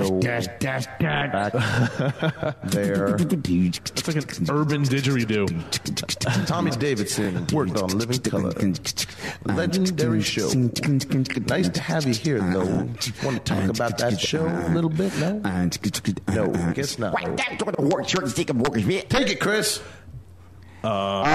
show back there. It's like an urban didgeridoo. Tommy Davidson worked on Living Color. Legendary show. Nice to have you here, though. Want to talk about that show a little bit, no? No, guess not. Take it, Chris. I'm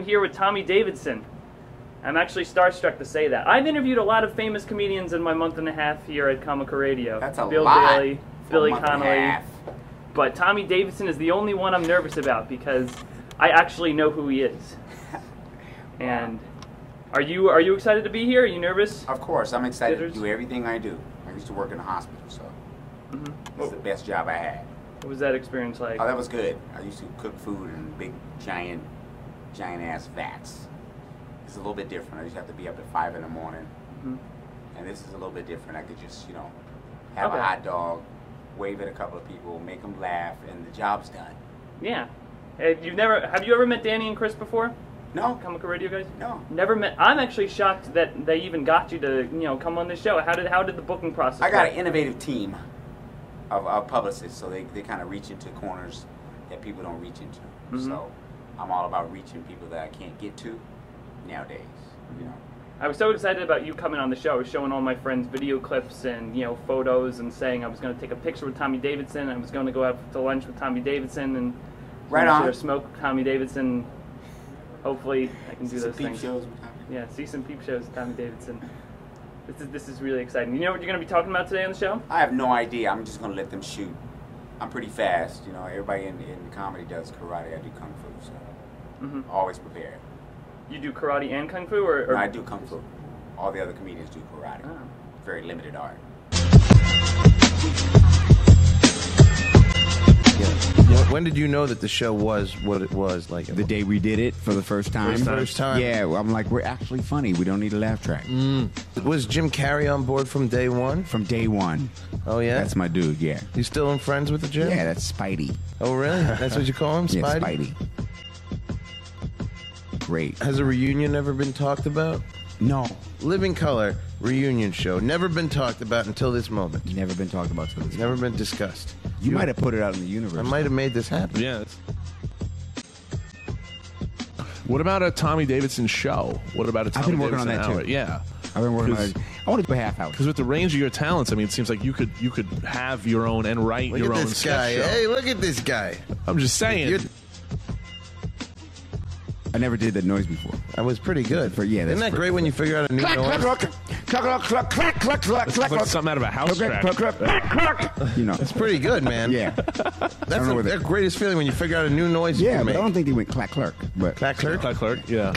here with Tommy Davidson. I'm actually starstruck to say that. I've interviewed a lot of famous comedians in my month and a half here at Comical Radio. That's a Bill lot. Daly, Billy Connolly. But Tommy Davidson is the only one I'm nervous about because I actually know who he is. And are you excited to be here? Are you nervous? Of course, I'm excited to do everything I do. I used to work in a hospital, so it's the best job I had. What was that experience like? Oh, that was good. I used to cook food in big, giant ass vats. It's a little bit different. I used to have to be up at 5 in the morning, and this is a little bit different. I could just, have a hot dog, wave at a couple of people, make them laugh, and the job's done. Yeah. Have you ever met Danny and Chris before? No. Comical Radio guys? No. Never met. I'm actually shocked that they even got you to, come on this show. How did the booking process I got work? an innovative team of publicists, so they kind of reach into corners that people don't reach into. So I'm all about reaching people that I can't get to nowadays, I was so excited about you coming on the show. I was showing all my friends video clips and photos and saying I was going to take a picture with Tommy Davidson. I was going to go out to lunch with Tommy Davidson and smoke Tommy Davidson. Hopefully I can do those things. Shows with Tommy. Yeah, see some peep shows with Tommy Davidson. This is really exciting. You know what you're going to be talking about today on the show? I have no idea. I'm just going to let them shoot. I'm pretty fast. Everybody in comedy does karate. I do kung fu, so always prepared. You do karate and kung fu, or? No, I do kung fu. All the other comedians do karate. Oh. Very limited art. When did you know that the show was what it was? Like the day we did it for the first time. First time. Yeah, I'm like, we're actually funny. We don't need a laugh track. Was Jim Carrey on board from day one? From day one. Oh yeah, that's my dude. Yeah. You still in friends with the Jim? Yeah, that's Spidey. Oh really? That's what you call him, Spidey? Yeah, Spidey. Great. Has a reunion ever been talked about? No. Living Color reunion show. Never been talked about until this moment. Never been talked about until this moment. Never been discussed. You might have put it out in the universe. I might have made this happen. Yeah. What about a Tommy Davidson show? What about a Tommy I've been working Davidson on that hour? too. Yeah. I've been working on it. I want to do a half hour. Because with the range of your talents, I mean, it seems like you could have your own and write your own this guy. sketch show. Hey, look at this guy. I'm just saying. I never did that noise before. That was pretty good. Isn't that great when you figure out a new noise? It's like something out of a house track. It's pretty good, man. Yeah. That's the greatest feeling when you figure out a new noise you Yeah, can but make. I don't think they went clack clerk. But Clack clerk? Clack clerk, yeah.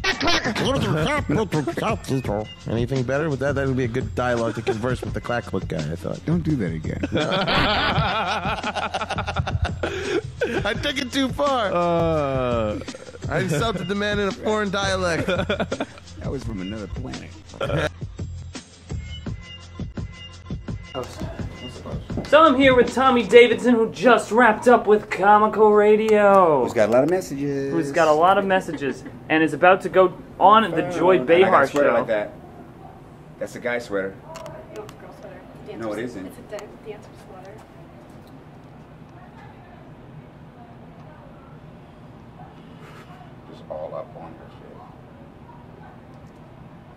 Anything better with that? That would be a good dialogue to converse with the clack clerk guy, I thought. Don't do that again. I took it too far. I insulted the man in a foreign dialect. That was from another planet. So I'm here with Tommy Davidson, who just wrapped up with Comical Radio. Who's got a lot of messages. Who's got a lot of messages, and is about to go on the Joy Behar show. Like that. That's a guy sweater. No, it's a girl sweater. No, it isn't. It's a dancer sweater. Just all up on her shit.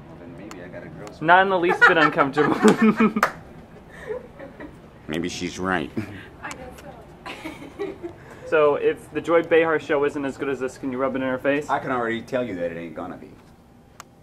Well, then maybe I got a girl sweater. Not in the least bit uncomfortable. Maybe she's right. I guess so. So if the Joy Behar show isn't as good as this, can you rub it in her face? I can already tell you that it ain't gonna be.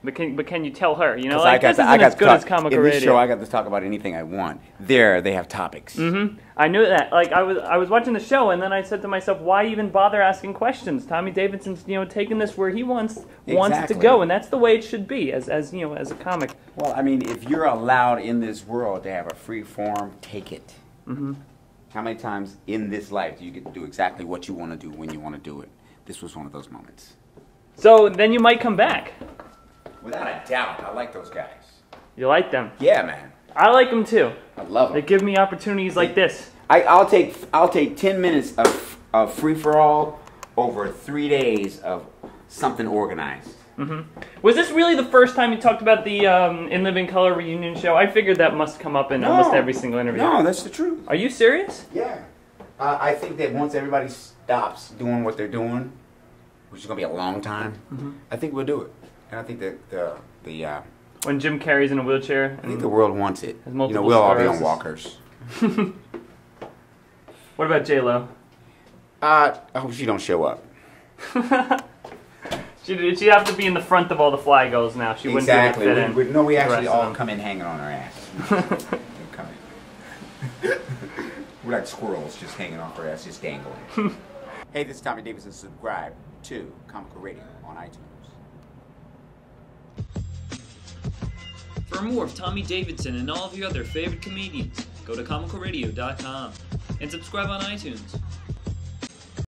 But can you tell her? You know, 'Cause like this isn't as good as Comical In this Radio. show, I got to talk about anything I want. There, they have topics. I knew that. Like I was watching the show, and then I said to myself, why even bother asking questions? Tommy Davidson's taking this where he wants it to go, and that's the way it should be as as a comic. Well, I mean, if you're allowed in this world to have a free form, take it. How many times in this life do you get to do exactly what you want to do when you want to do it? This was one of those moments. So then you might come back. Without a doubt, I like those guys. You like them? Yeah, man. I like them too. I love them. They give me opportunities like this. I'll take 10 minutes of free for all over 3 days of something organized. Was this really the first time you talked about the In Living Color reunion show? I figured that must come up in almost every single interview. No, that's the truth. Are you serious? Yeah. I think that once everybody stops doing what they're doing, which is going to be a long time, I think we'll do it. And I think that When Jim Carrey's in a wheelchair. I think the world wants it. Has You know, multiple we'll all be on sclerosis. walkers. What about J-Lo? I hope she don't show up. She'd have to be in the front of all the fly goals now. She wouldn't be able to fit in. We the actually rest of all them. come in hanging on our ass. Come in. We're like squirrels just hanging off our ass, just dangling. Hey, this is Tommy Davidson. Subscribe to Comical Radio on iTunes. For more of Tommy Davidson and all of your other favorite comedians, go to comicalradio.com and subscribe on iTunes.